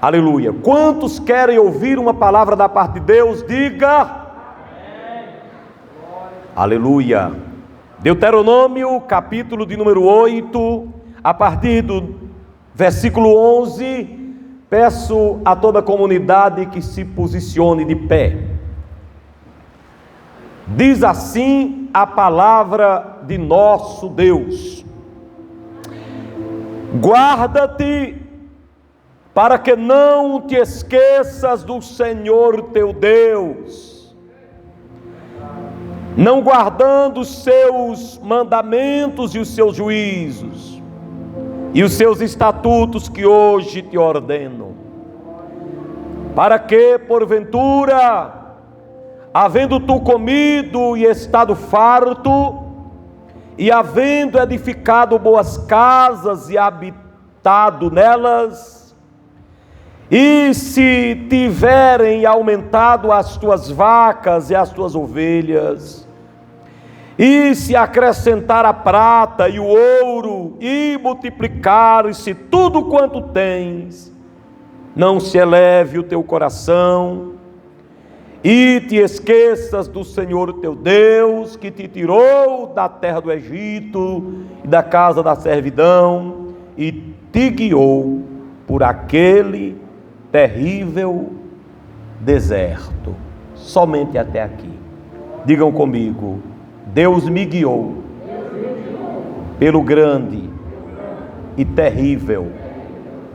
Aleluia. Quantos querem ouvir uma palavra da parte de Deus? Diga amém. Aleluia. Deuteronômio, capítulo de número 8, a partir do versículo 11, peço a toda a comunidade que se posicione de pé. Diz assim a palavra de nosso Deus: guarda-te para que não te esqueças do Senhor teu Deus, não guardando os seus mandamentos e os seus juízos e os seus estatutos que hoje te ordeno, para que, porventura, havendo tu comido e estado farto, e havendo edificado boas casas e habitado nelas, e se tiverem aumentado as tuas vacas e as tuas ovelhas, e se acrescentar a prata e o ouro, e multiplicar-se tudo quanto tens, não se eleve o teu coração, e te esqueças do Senhor teu Deus, que te tirou da terra do Egito e da casa da servidão, e te guiou por aquele terrível deserto, somente até aqui. Digam comigo: Deus me guiou pelo grande e terrível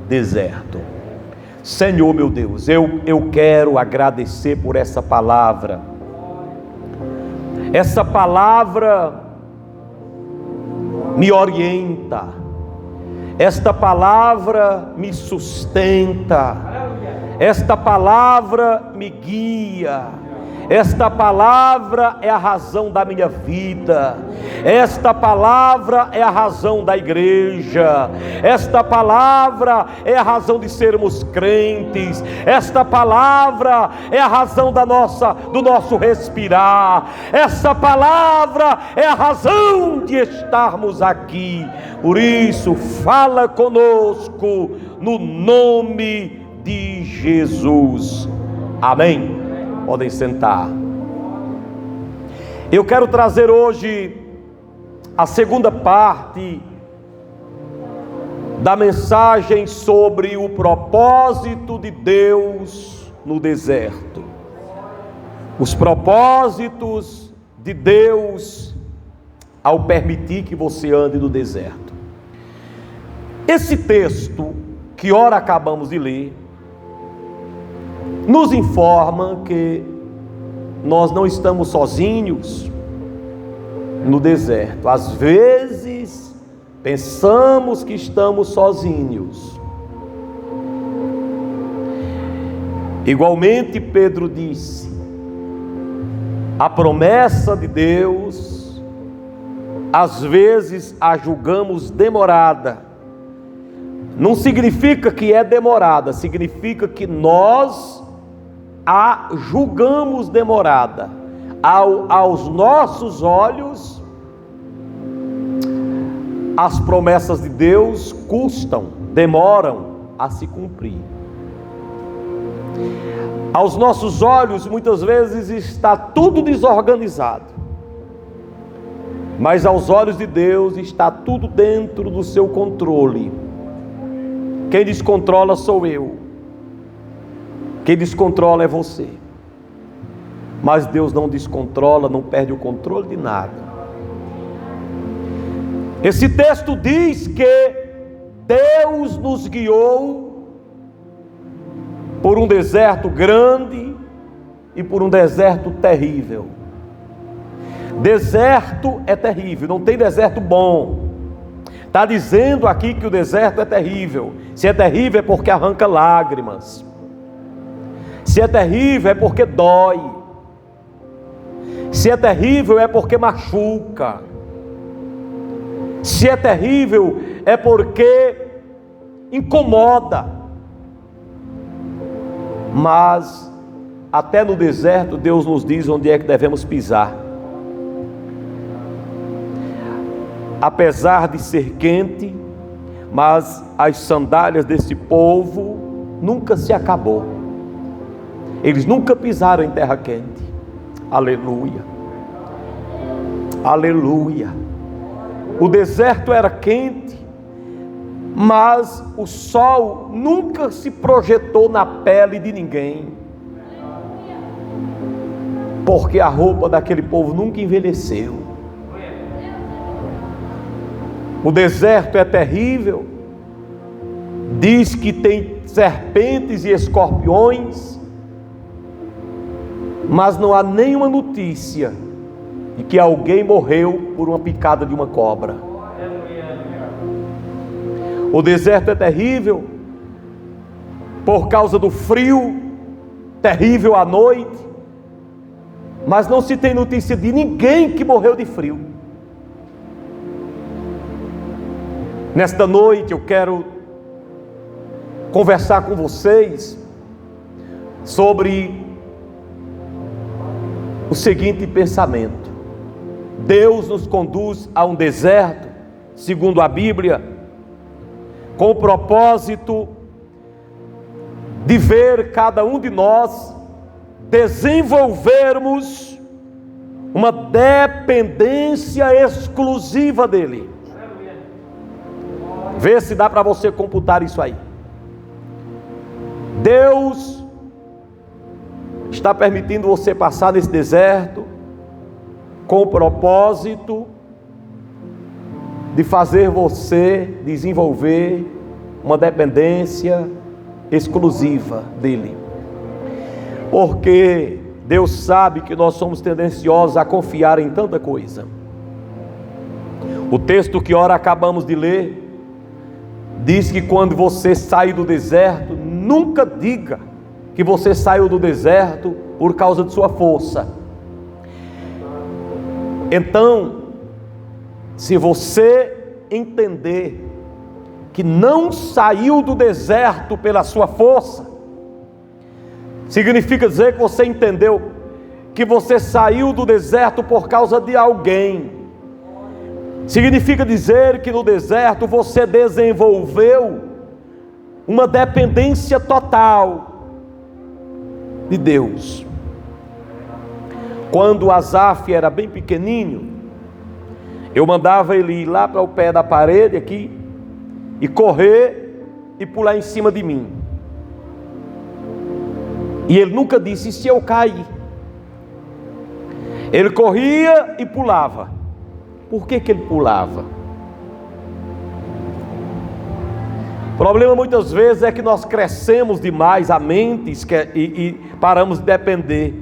deserto. Senhor meu Deus, eu quero agradecer por essa palavra. Essa palavra me orienta, esta palavra me sustenta, esta palavra me guia. Esta palavra é a razão da minha vida, esta palavra é a razão da igreja, esta palavra é a razão de sermos crentes, esta palavra é a razão do nosso respirar, essa palavra é a razão de estarmos aqui. Por isso, fala conosco no nome de Jesus. Amém. Podem sentar. Eu quero trazer hoje a segunda parte da mensagem sobre o propósito de Deus no deserto. Os propósitos de Deus ao permitir que você ande no deserto. Esse texto que ora acabamos de ler nos informa que nós não estamos sozinhos no deserto. Às vezes pensamos que estamos sozinhos. Igualmente Pedro disse: a promessa de Deus, às vezes a julgamos demorada. Não significa que é demorada, significa que nós a julgamos demorada. Aos nossos olhos, as promessas de Deus custam, demoram a se cumprir. Aos nossos olhos, muitas vezes está tudo desorganizado, mas aos olhos de Deus está tudo dentro do seu controle. Quem descontrola sou eu. Quem descontrola é você. Mas Deus não descontrola, não perde o controle de nada. Esse texto diz que Deus nos guiou por um deserto grande e por um deserto terrível. Deserto é terrível, não tem deserto bom. Está dizendo aqui que o deserto é terrível. Se é terrível é porque arranca lágrimas. Se é terrível é porque dói. Se é terrível é porque machuca. Se é terrível é porque incomoda. Mas até no deserto Deus nos diz onde é que devemos pisar. Apesar de ser quente, mas as sandálias desse povo nunca se acabou. Eles nunca pisaram em terra quente. Aleluia. Aleluia. O deserto era quente, mas o sol nunca se projetou na pele de ninguém, porque a roupa daquele povo nunca envelheceu. O deserto é terrível, diz que tem serpentes e escorpiões, mas não há nenhuma notícia de que alguém morreu por uma picada de uma cobra. O deserto é terrível por causa do frio, terrível à noite, mas não se tem notícia de ninguém que morreu de frio. Nesta noite eu quero conversar com vocês sobre o seguinte pensamento: Deus nos conduz a um deserto, segundo a Bíblia, com o propósito de ver cada um de nós desenvolvermos uma dependência exclusiva dEle. Vê se dá para você computar isso aí. Deus está permitindo você passar nesse deserto com o propósito de fazer você desenvolver uma dependência exclusiva dEle. Porque Deus sabe que nós somos tendenciosos a confiar em tanta coisa. O texto que ora acabamos de ler diz que quando você sai do deserto, nunca diga que você saiu do deserto por causa de sua força. Então, se você entender que não saiu do deserto pela sua força, significa dizer que você entendeu que você saiu do deserto por causa de alguém. Significa dizer que no deserto você desenvolveu uma dependência total de Deus. Quando Asaf era bem pequenininho, eu mandava ele ir lá para o pé da parede aqui e correr e pular em cima de mim. E ele nunca disse: e se eu cair? Ele corria e pulava. Por que ele pulava? O problema muitas vezes é que nós crescemos demais a mente e paramos de depender.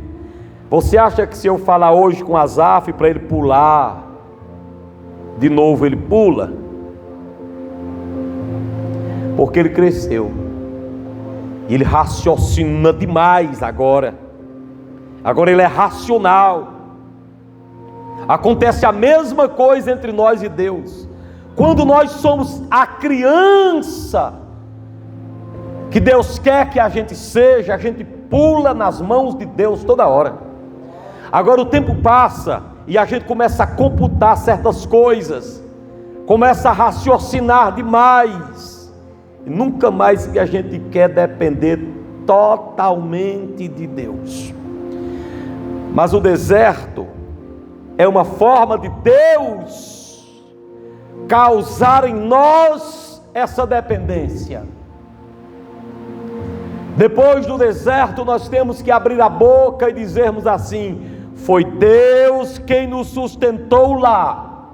Você acha que se eu falar hoje com Asaf para ele pular de novo, ele pula? Porque ele cresceu. Ele raciocina demais agora. Agora ele é racional. Acontece a mesma coisa entre nós e Deus. Quando nós somos a criança que Deus quer que a gente seja, a gente pula nas mãos de Deus toda hora. Agora o tempo passa e a gente começa a computar certas coisas, começa a raciocinar demais, e nunca mais que a gente quer depender totalmente de Deus. Mas o deserto é uma forma de Deus causar em nós essa dependência. Depois do deserto nós temos que abrir a boca e dizermos assim: foi Deus quem nos sustentou lá.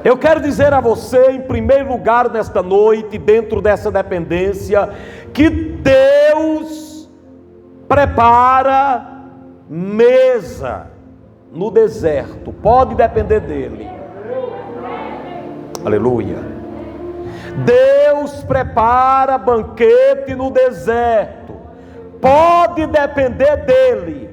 Eu quero dizer a você, em primeiro lugar, nesta noite, dentro dessa dependência, que Deus prepara mesa no deserto. Pode depender dele. Aleluia. Deus prepara banquete no deserto. Pode depender dele.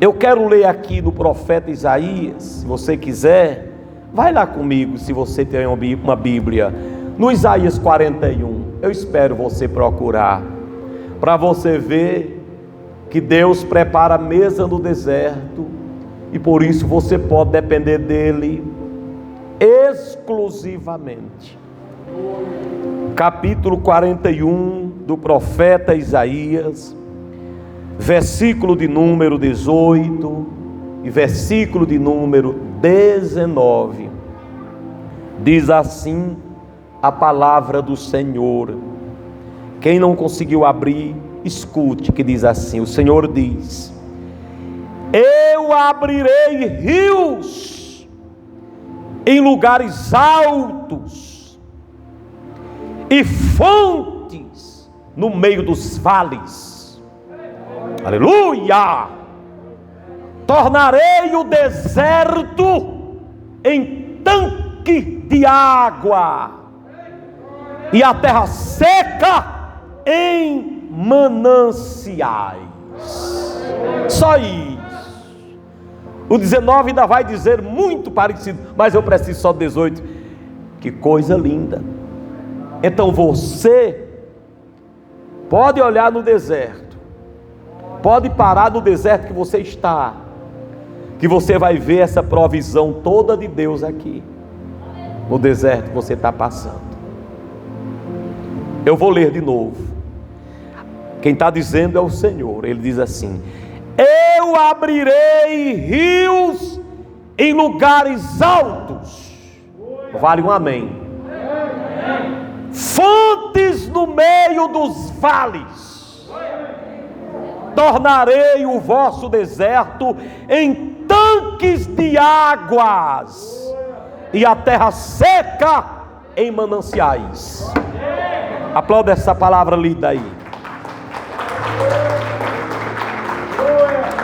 Eu quero ler aqui no profeta Isaías, se você quiser, vai lá comigo, se você tem uma Bíblia, no Isaías 41. Eu espero você procurar, para você ver que Deus prepara a mesa no deserto, e por isso você pode depender dele exclusivamente. capítulo 41 do profeta Isaías, versículo de número 18 e versículo de número 19, diz assim a palavra do Senhor. Quem não conseguiu abrir, escute, que diz assim: o Senhor diz: eu abrirei rios em lugares altos e fontes no meio dos vales. Aleluia! Tornarei o deserto em tanque de água e a terra seca em mananciais. Só isso. O 19 ainda vai dizer muito parecido, mas eu preciso só do 18. Que coisa linda. Então você pode olhar no deserto, pode parar no deserto que você está, que você vai ver essa provisão toda de Deus aqui, no deserto que você está passando. Eu vou ler de novo. Quem está dizendo é o Senhor. Ele diz assim: eu abrirei rios em lugares altos. Vale um amém. Fontes no meio dos vales. Tornarei o vosso deserto em tanques de águas e a terra seca em mananciais. Aplauda essa palavra lida aí.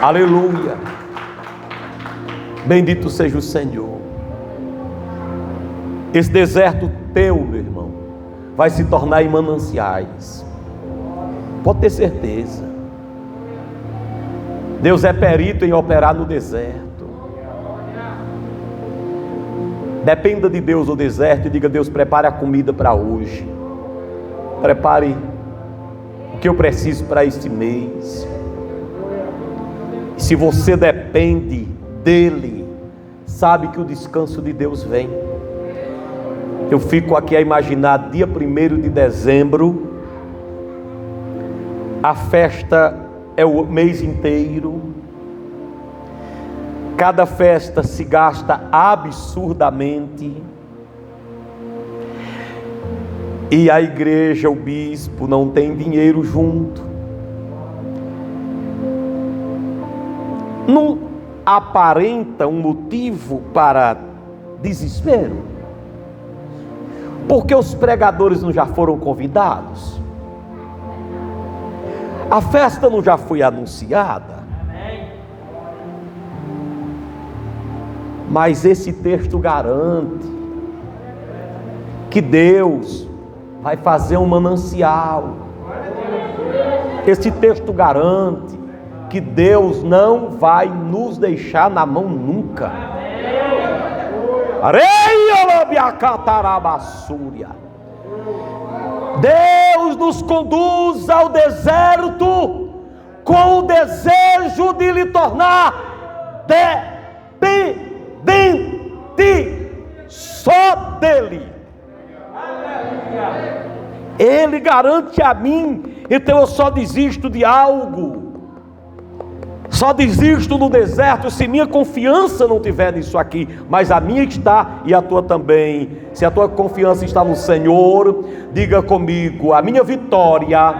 Aleluia. Bendito seja o Senhor. Esse deserto teu, meu irmão, vai se tornar em mananciais. Pode ter certeza. Deus é perito em operar no deserto. Dependa de Deus no deserto e diga: Deus, prepare a comida para hoje. Prepare o que eu preciso para este mês. Se você depende dele, sabe que o descanso de Deus vem. Eu fico aqui a imaginar dia 1º de dezembro, a festa é o mês inteiro, cada festa se gasta absurdamente, e a igreja, o bispo, não tem dinheiro junto. Não aparenta um motivo para desespero, porque os pregadores não já foram convidados, a festa não já foi anunciada. Mas esse texto garante que Deus vai fazer um manancial. Esse texto garante que Deus não vai nos deixar na mão nunca. Deus nos conduz ao deserto com o desejo de lhe tornar dependente só dele. Ele garante a mim, então eu só desisto de algo. Só desisto no deserto se minha confiança não estiver nisso aqui, mas a minha está e a tua também. Se a tua confiança está no Senhor, diga comigo: a minha vitória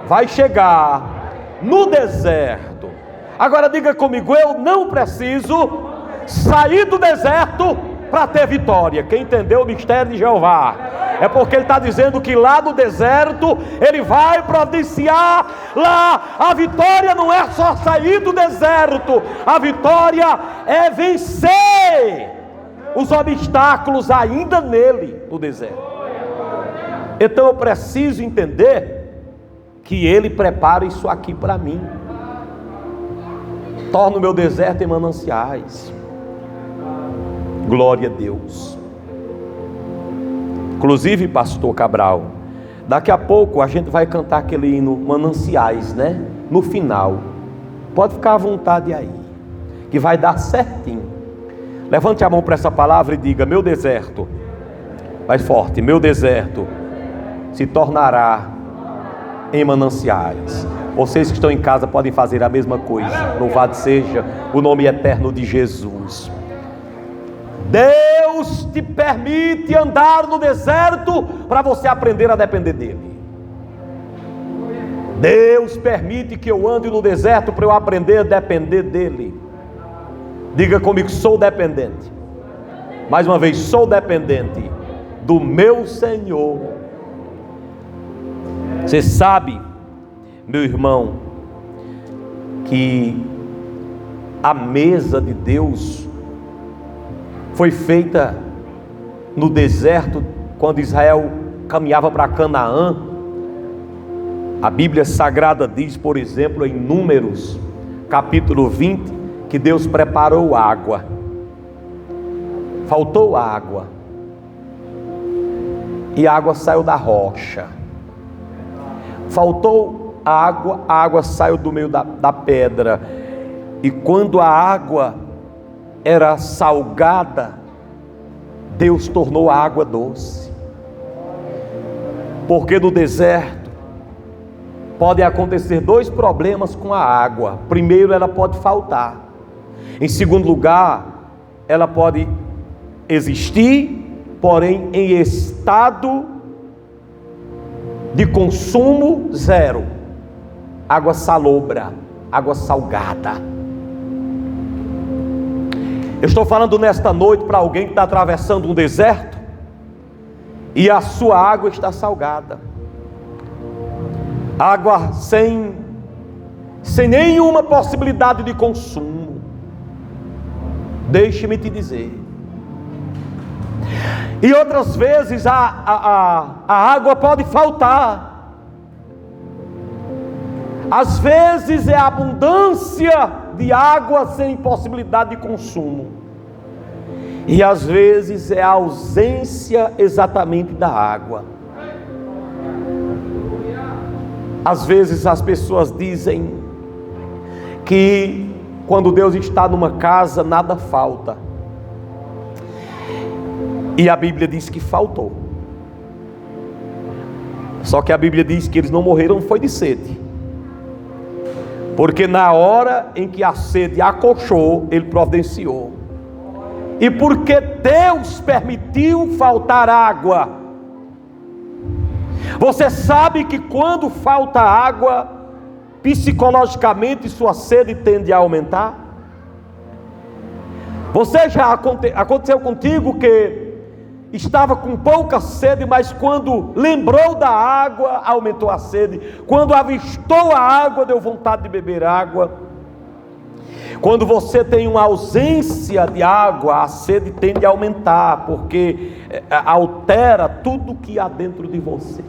vai chegar no deserto. Agora diga comigo: eu não preciso sair do deserto para ter vitória. Quem entendeu o mistério de Jeová? É porque ele está dizendo que lá no deserto ele vai providenciar. Lá a vitória não é só sair do deserto, a vitória é vencer os obstáculos ainda nele, no deserto. Então eu preciso entender que ele prepara isso aqui para mim. Torna o meu deserto em mananciais. Glória a Deus. Inclusive, pastor Cabral, daqui a pouco a gente vai cantar aquele hino Mananciais, né? No final. Pode ficar à vontade aí, que vai dar certinho. Levante a mão para essa palavra e diga: meu deserto Mais forte: meu deserto se tornará em mananciais. Vocês que estão em casa podem fazer a mesma coisa. Louvado seja o nome eterno de Jesus. Deus te permite andar no deserto para você aprender a depender dele. Deus permite que eu ande no deserto para eu aprender a depender dele. Diga comigo: sou dependente. Mais uma vez: sou dependente do meu Senhor. Você sabe, meu irmão, que a mesa de Deus foi feita no deserto, quando Israel caminhava para Canaã. A Bíblia Sagrada diz, por exemplo, em Números, capítulo 20, que Deus preparou água. Faltou água, e a água saiu da rocha. Faltou água, a água saiu do meio da pedra. E quando a água era salgada, Deus tornou a água doce. Porque no deserto podem acontecer dois problemas com a água. Primeiro, ela pode faltar. Em segundo lugar, ela pode existir, porém em estado de consumo zero. Água salobra, água salgada. Eu estou falando nesta noite para alguém que está atravessando um deserto e a sua água está salgada. Água sem nenhuma possibilidade de consumo. Deixe-me te dizer. E outras vezes a água pode faltar. Às vezes é a abundância de água sem possibilidade de consumo. E às vezes é a ausência exatamente da água. Às vezes as pessoas dizem que quando Deus está numa casa nada falta. E a Bíblia diz que faltou. Só que a Bíblia diz que eles não morreram foi de sede. Porque na hora em que a sede acolchou, Ele providenciou. E porque Deus permitiu faltar água. Você sabe que quando falta água, psicologicamente sua sede tende a aumentar? Você já aconteceu contigo que estava com pouca sede, mas quando lembrou da água, aumentou a sede. Quando avistou a água, deu vontade de beber água. Quando você tem uma ausência de água, a sede tende a aumentar, porque altera tudo que há dentro de você.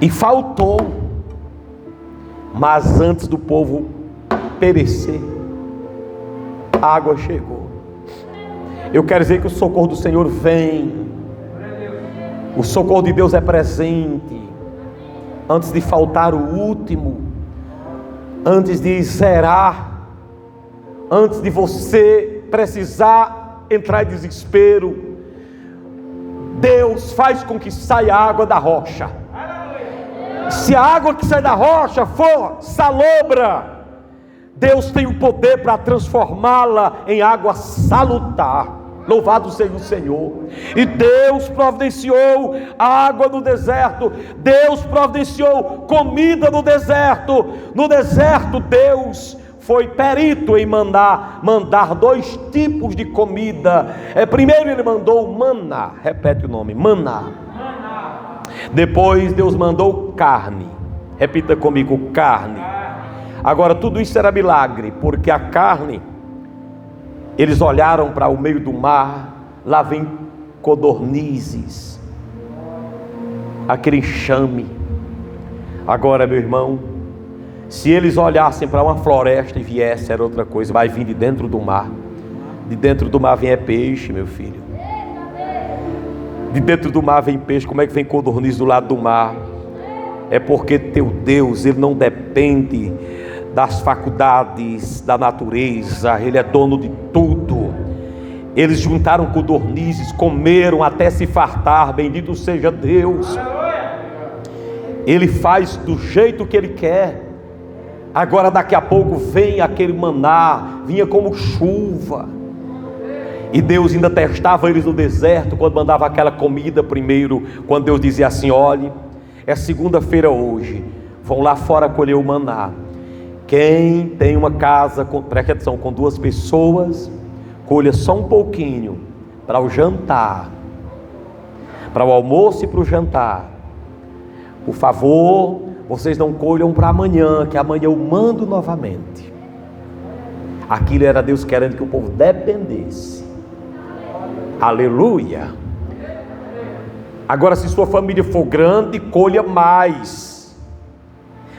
E faltou, mas antes do povo perecer, a água chegou. Eu quero dizer que o socorro do Senhor vem. O socorro de Deus é presente. Antes de faltar o último, antes de zerar, antes de você precisar entrar em desespero, Deus faz com que saia água da rocha. Se a água que sai da rocha for salobra, Deus tem o poder para transformá-la em água salutar. Louvado seja o Senhor. E Deus providenciou água no deserto. Deus providenciou comida no deserto. No deserto Deus foi perito em mandar dois tipos de comida. Primeiro Ele mandou maná. Repete o nome, maná. Depois Deus mandou carne. Repita comigo, carne. Agora tudo isso era milagre, porque a carne, eles olharam para o meio do mar, lá vem codornizes, aquele enxame. Agora, meu irmão, se eles olhassem para uma floresta e viessem, era outra coisa. Vai vir de dentro do mar. De dentro do mar vem peixe, meu filho. De dentro do mar vem peixe. Como é que vem codorniz do lado do mar? É porque teu Deus, Ele não depende das faculdades da natureza. Ele é dono de tudo. Eles juntaram codornizes, comeram até se fartar. Bendito seja Deus. Ele faz do jeito que Ele quer. Agora daqui a pouco vem aquele maná, vinha como chuva. E Deus ainda testava eles no deserto, quando mandava aquela comida primeiro, quando Deus dizia assim: olhe, é segunda-feira hoje, vão lá fora colher o maná. Quem tem uma casa, preste atenção, com 2 pessoas, colha só um pouquinho para o jantar, para o almoço e para o jantar. Por favor, vocês não colham para amanhã, que amanhã eu mando novamente. Aquilo era Deus querendo que o povo dependesse. Aleluia. Agora, se sua família for grande, colha mais,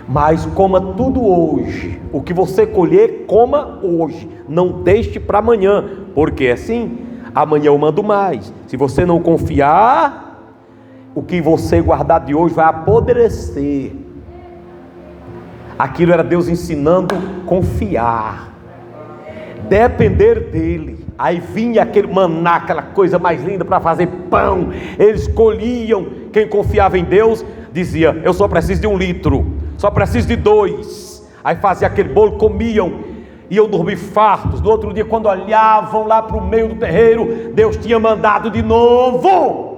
mas coma tudo hoje. O que você colher, coma hoje, não deixe para amanhã, porque assim, amanhã eu mando mais. Se você não confiar, o que você guardar de hoje vai apodrecer. Aquilo era Deus ensinando a confiar, depender dele. Aí vinha aquele maná, aquela coisa mais linda para fazer pão. Eles colhiam. Quem confiava em Deus dizia: eu só preciso de 1 litro, só preciso de 2. Aí fazia aquele bolo, comiam, iam dormir fartos. No outro dia, quando olhavam lá para o meio do terreiro, Deus tinha mandado de novo.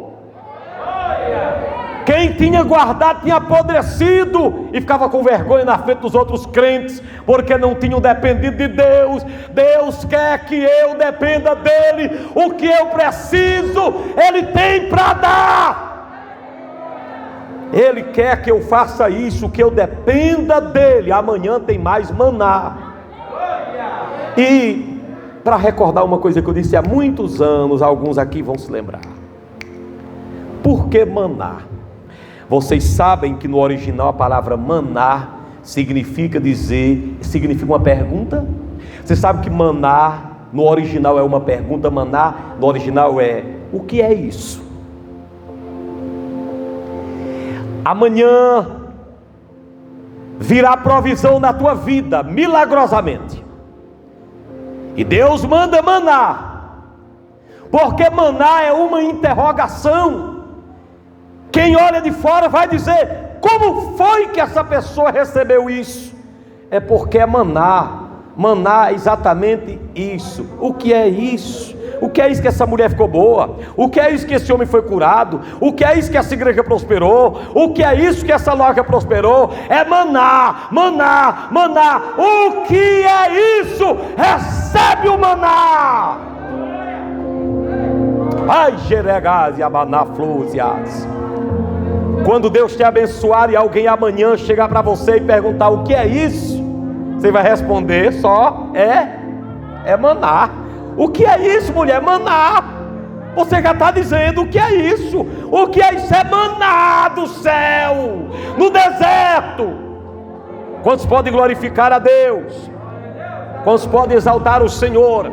Quem tinha guardado tinha apodrecido e ficava com vergonha na frente dos outros crentes, porque não tinham dependido de Deus. Deus quer que eu dependa dele. O que eu preciso, Ele tem para dar. Ele quer que eu faça isso, que eu dependa dele. Amanhã tem mais maná. E para recordar uma coisa que eu disse há muitos anos, alguns aqui vão se lembrar. Por que maná? Vocês sabem que no original a palavra maná significa uma pergunta? Você sabe que maná no original é uma pergunta? Maná no original é: o que é isso? Amanhã virá provisão na tua vida, milagrosamente. E Deus manda maná, porque maná é uma interrogação. Quem olha de fora vai dizer: como foi que essa pessoa recebeu isso? É porque é maná. Maná é exatamente isso. O que é isso? O que é isso que essa mulher ficou boa? O que é isso que esse homem foi curado? O que é isso que essa igreja prosperou? O que é isso que essa loja prosperou? É maná, maná, maná. O que é isso? Recebe o maná. Ai, Jeregás e Abaná Flúzias. Quando Deus te abençoar e alguém amanhã chegar para você e perguntar: o que é isso? Você vai responder só: é maná. O que é isso, mulher? Maná. Você já está dizendo o que é isso. O que é isso? É maná do céu, no deserto. Quantos podem glorificar a Deus? Quantos podem exaltar o Senhor?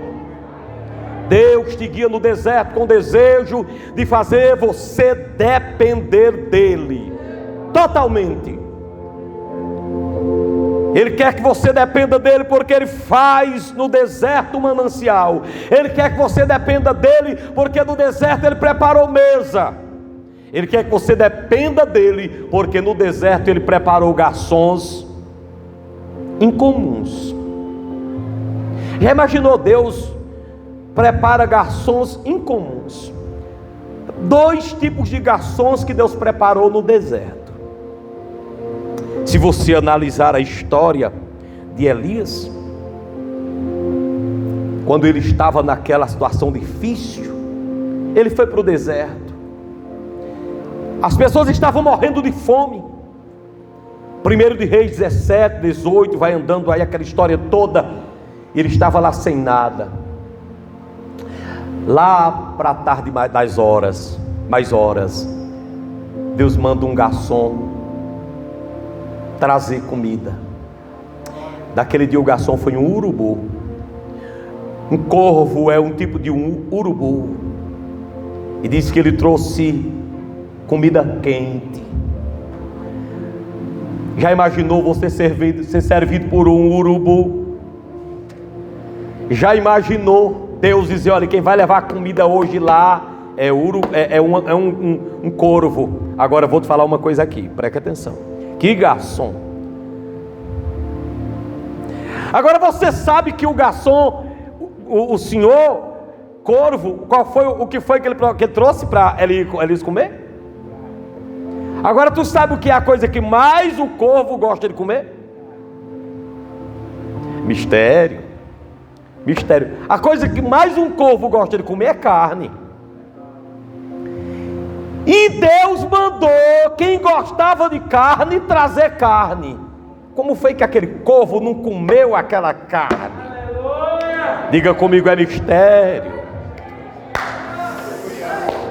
Deus te guia no deserto com o desejo de fazer você depender dele totalmente. Ele quer que você dependa dele, porque ele faz no deserto um manancial. Ele quer que você dependa dele, porque no deserto ele preparou mesa. Ele quer que você dependa dele, porque no deserto ele preparou garçons incomuns. Já imaginou? Deus prepara garçons incomuns. 2 tipos de garçons que Deus preparou no deserto. Se você analisar a história de Elias, quando ele estava naquela situação difícil, ele foi para o deserto. As pessoas estavam morrendo de fome. 1 de Reis 17, 18, vai andando aí aquela história toda. Ele estava lá sem nada. Lá para a tarde mais horas, Deus manda um garçom trazer comida. Daquele dia o garçom foi um urubu. Um corvo é um tipo de um urubu. E diz que ele trouxe comida quente. Já imaginou você ser servido por um urubu? Já imaginou? Deus dizia: olha, quem vai levar a comida hoje lá é um corvo. Agora eu vou te falar uma coisa aqui, preste atenção. Que garçom! Agora você sabe que o garçom, o senhor corvo, o que foi que ele trouxe para eles comer? Agora tu sabe o que é a coisa que mais o corvo gosta de comer? Mistério. A coisa que mais um corvo gosta de comer é carne. E Deus mandou quem gostava de carne trazer carne. Como foi que aquele corvo não comeu aquela carne? Diga comigo, é mistério.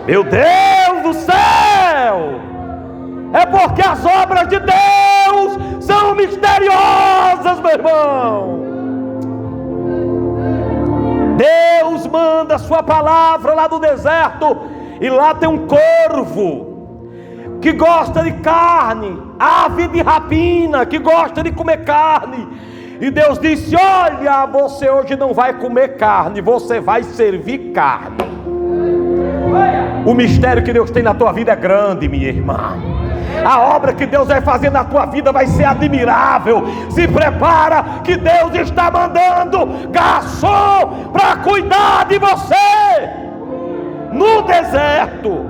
Meu Deus do céu! É porque as obras de Deus são misteriosas, meu irmão. Deus manda a sua palavra lá do deserto, e lá tem um corvo que gosta de carne, ave de rapina que gosta de comer carne. E Deus disse: olha, você hoje não vai comer carne, você vai servir carne. O mistério que Deus tem na tua vida é grande, minha irmã. A obra que Deus vai fazer na tua vida vai ser admirável. Se prepara, que Deus está mandando garçom para cuidar de você no deserto.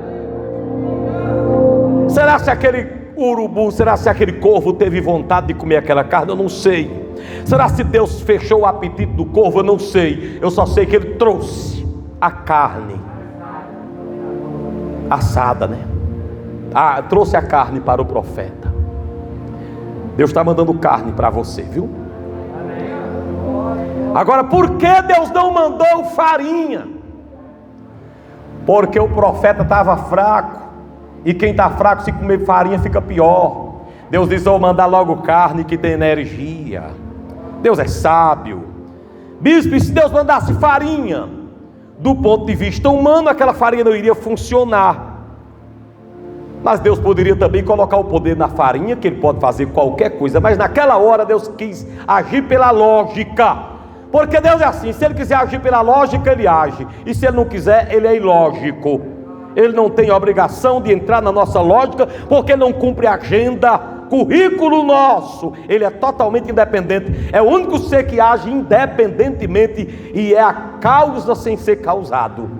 Será se aquele urubu, será se aquele corvo teve vontade de comer aquela carne? Eu não sei. Será se Deus fechou o apetite do corvo? Eu não sei. Eu só sei que ele trouxe a carne assada, né? Trouxe a carne para o profeta. Deus está mandando carne para você, viu? Agora, por que Deus não mandou farinha? Porque o profeta estava fraco, e quem está fraco, se comer farinha, fica pior. Deus disse: vou mandar logo carne que tem energia. Deus é sábio. Bispo, e se Deus mandasse farinha, do ponto de vista humano, aquela farinha não iria funcionar. Mas Deus poderia também colocar o poder na farinha, que Ele pode fazer qualquer coisa. Mas naquela hora Deus quis agir pela lógica. Porque Deus é assim: se Ele quiser agir pela lógica, Ele age. E se Ele não quiser, Ele é ilógico. Ele não tem obrigação de entrar na nossa lógica, porque Ele não cumpre agenda, currículo nosso. Ele é totalmente independente. É o único ser que age independentemente, e é a causa sem ser causado.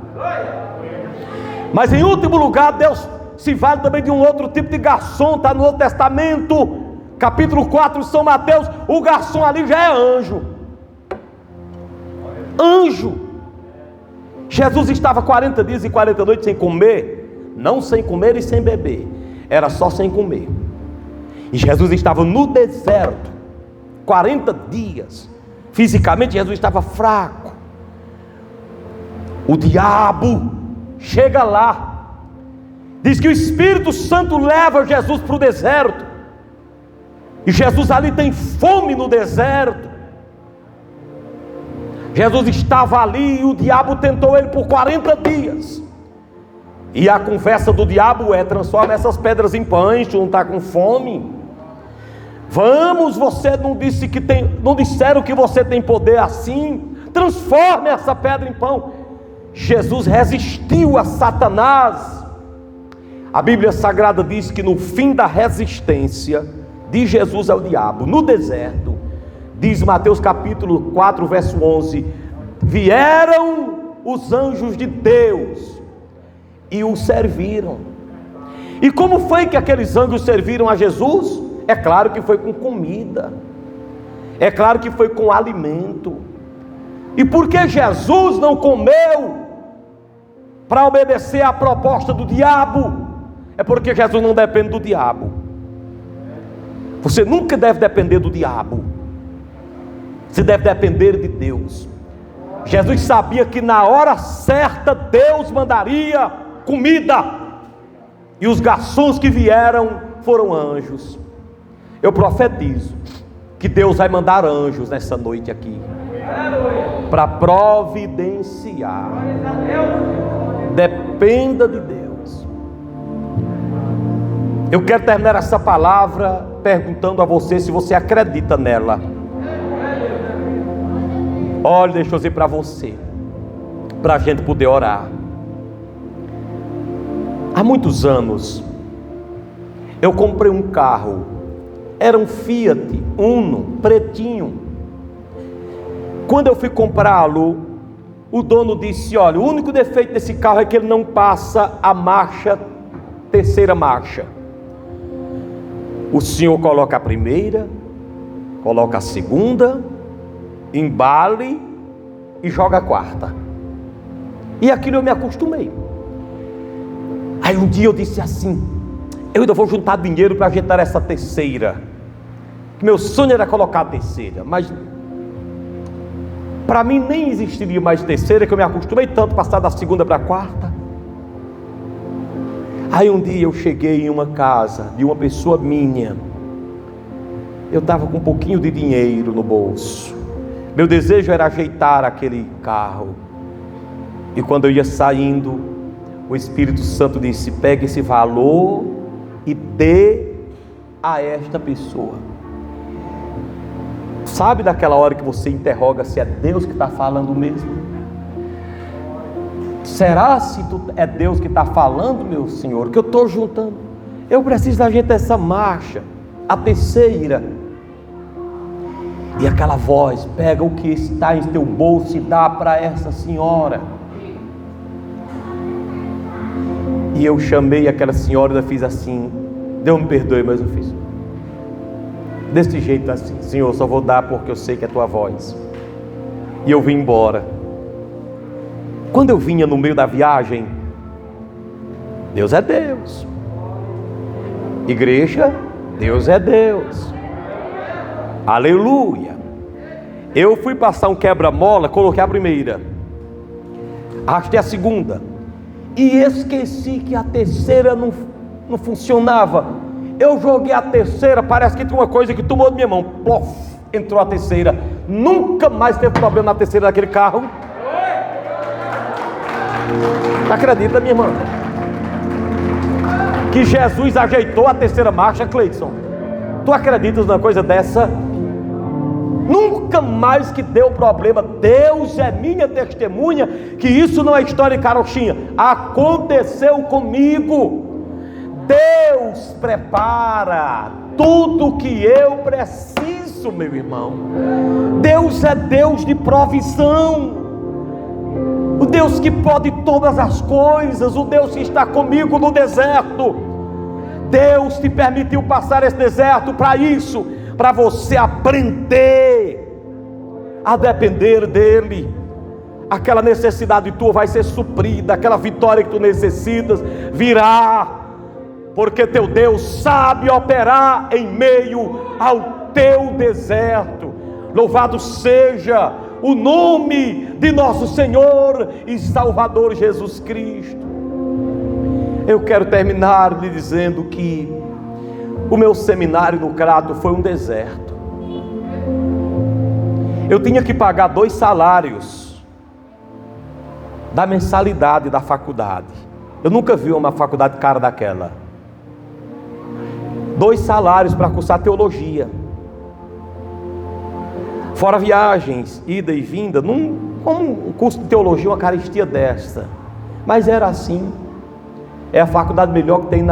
Mas em último lugar, Deus se vale também de um outro tipo de garçom. Está no Novo Testamento, capítulo 4 de São Mateus. O garçom ali já é anjo. Jesus estava 40 dias e 40 noites sem comer. Não sem comer e sem beber, era só sem comer. E Jesus estava no deserto 40 dias. Fisicamente Jesus estava fraco. O diabo chega lá, diz que o Espírito Santo leva Jesus para o deserto, e Jesus ali tem fome no deserto. Jesus estava ali e o diabo tentou ele por 40 dias. E a conversa do diabo é: transforma essas pedras em pães, tu não está com fome? Vamos, você não disse que tem, não disseram que você tem poder assim? Transforme essa pedra em pão. Jesus resistiu a Satanás. A Bíblia Sagrada diz que no fim da resistência de Jesus ao diabo, no deserto, diz Mateus capítulo 4, verso 11: vieram os anjos de Deus e o serviram. E como foi que aqueles anjos serviram a Jesus? É claro que foi com comida, é claro que foi com alimento. E por que Jesus não comeu para obedecer à proposta do diabo? É porque Jesus não depende do diabo. Você nunca deve depender do diabo, você deve depender de Deus. Jesus sabia que na hora certa Deus mandaria comida, e os garçons que vieram foram anjos. Eu profetizo que Deus vai mandar anjos nessa noite aqui, para providenciar. Dependa de Deus. Eu quero terminar essa palavra perguntando a você se você acredita nela. Olha, deixa eu dizer para você, para a gente poder orar. Há muitos anos, eu comprei um carro, era um Fiat Uno, pretinho. Quando eu fui comprá-lo, o dono disse: olha, o único defeito desse carro é que ele não passa a marcha, terceira marcha. O senhor coloca a primeira, coloca a segunda, embale e joga a quarta. E aquilo eu me acostumei. Aí um dia eu disse assim: eu ainda vou juntar dinheiro para ajeitar essa terceira. Meu sonho era colocar a terceira, mas para mim nem existiria mais terceira, que eu me acostumei tanto passar da segunda para a quarta. Aí um dia eu cheguei em uma casa de uma pessoa minha. Eu estava com um pouquinho de dinheiro no bolso. Meu desejo era ajeitar aquele carro. E quando eu ia saindo, o Espírito Santo disse: pegue esse valor e dê a esta pessoa. Sabe daquela hora que você interroga se é Deus que está falando mesmo? Será se é Deus que está falando, meu Senhor, que eu estou juntando? Eu preciso da gente essa marcha, a terceira. E aquela voz: pega o que está em teu bolso e dá para essa senhora. E eu chamei aquela senhora e eu fiz assim: Deus me perdoe, mas eu fiz desse jeito assim: Senhor, só vou dar porque eu sei que é tua voz. E eu vim embora. Quando eu vinha no meio da viagem, Deus é Deus. Igreja, Deus é Deus. Aleluia. Eu fui passar um quebra-mola, coloquei a primeira, arrastei a segunda e esqueci que a terceira não funcionava. Eu joguei a terceira, parece que tinha uma coisa que tomou da minha mão. Plof, entrou a terceira. Nunca mais teve problema na terceira daquele carro. Acredita, minha irmã, que Jesus ajeitou a terceira marcha, Cleidson? Tu acreditas numa coisa dessa? Nunca mais que deu problema. Deus é minha testemunha que isso não é história de carochinha. Aconteceu comigo. Deus prepara tudo o que eu preciso, meu irmão. Deus é Deus de provisão. O Deus que pode todas as coisas, o Deus que está comigo no deserto. Deus te permitiu passar esse deserto para isso, para você aprender a depender dEle. Aquela necessidade tua vai ser suprida, aquela vitória que tu necessitas virá, porque teu Deus sabe operar em meio ao teu deserto. Louvado seja o nome de nosso Senhor e Salvador Jesus Cristo. Eu quero terminar lhe dizendo que o meu seminário no Crato foi um deserto. Eu tinha que pagar 2 salários da mensalidade da faculdade. Eu nunca vi uma faculdade cara daquela. 2 salários para cursar teologia. Fora viagens, ida e vinda, como um curso de teologia, uma carestia desta. Mas era assim. É a faculdade melhor que tem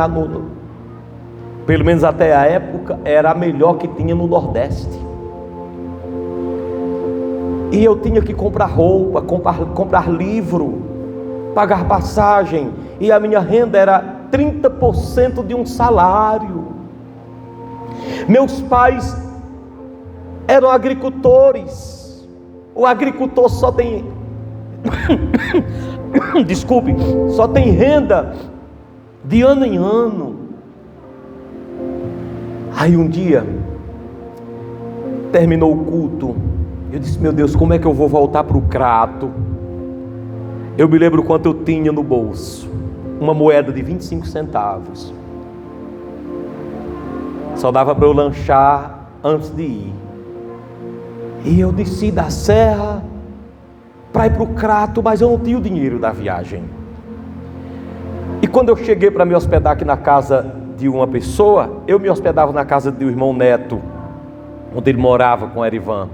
pelo menos até a época, era a melhor que tinha no Nordeste. E eu tinha que comprar roupa, comprar livro, pagar passagem. E a minha renda era 30% de um salário. Meus pais eram agricultores. O agricultor só tem desculpe, só tem renda de ano em ano. Aí um dia terminou o culto, eu disse: meu Deus, como é que eu vou voltar para o Crato? Eu me lembro quanto eu tinha no bolso, uma moeda de 25 centavos. Só dava para eu lanchar antes de ir. E eu desci da serra para ir para o Crato, mas eu não tinha o dinheiro da viagem. E quando eu cheguei para me hospedar aqui na casa de uma pessoa, eu me hospedava na casa do irmão Neto, onde ele morava com Erivan.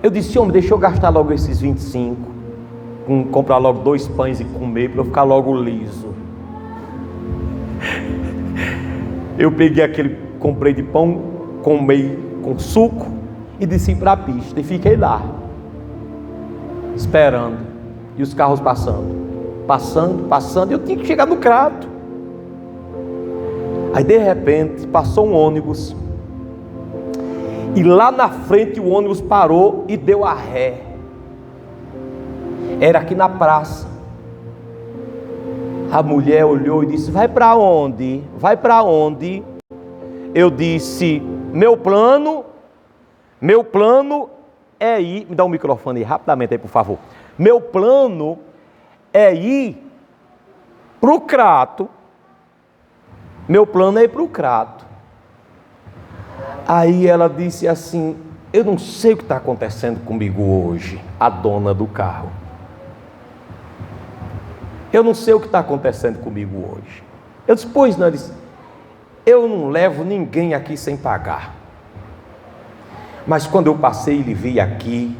Eu disse: homem, deixa eu gastar logo esses 25. comprar logo 2 pães e comer para eu ficar logo liso. Eu peguei comprei de pão com meio, com suco e desci para a pista e fiquei lá, esperando. E os carros passando, e eu tinha que chegar no Crato. Aí de repente passou um ônibus, e lá na frente o ônibus parou e deu a ré. Era aqui na praça. A mulher olhou e disse: vai para onde? Vai para onde? Eu disse: meu plano é ir. Me dá um microfone aí, rapidamente aí, por favor. Meu plano é ir para o Crato. Meu plano é ir para o Crato. Aí ela disse assim: eu não sei o que está acontecendo comigo hoje. A dona do carro. Eu não sei o que está acontecendo comigo hoje. Eu disse: pois não. Ela disse: eu não levo ninguém aqui sem pagar. Mas quando eu passei e lhe vi aqui,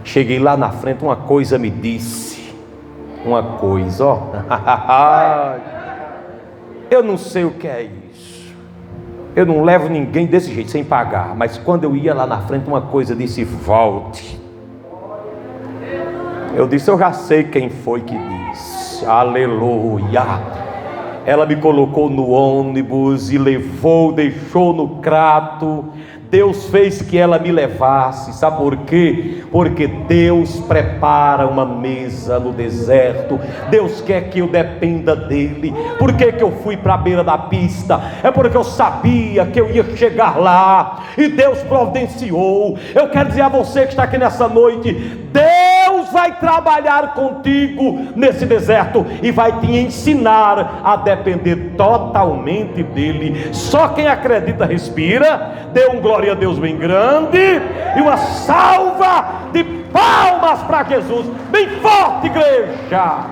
cheguei lá na frente, uma coisa me disse. Uma coisa, ó. Eu não sei o que é isso. Eu não levo ninguém desse jeito, sem pagar. Mas quando eu ia lá na frente, uma coisa disse: volte. Eu disse: eu já sei quem foi que disse. Aleluia. Ela me colocou no ônibus e levou, deixou no Crato. Deus fez que ela me levasse. Sabe por quê? Porque Deus prepara uma mesa no deserto. Deus quer que eu dependa dele. Por que eu fui para a beira da pista? É porque eu sabia que eu ia chegar lá, e Deus providenciou. Eu quero dizer a você que está aqui nessa noite: Deus vai trabalhar contigo nesse deserto e vai te ensinar a depender totalmente dele. Só quem acredita respira. Dê um glória a Deus bem grande e uma salva de palmas para Jesus bem forte, igreja.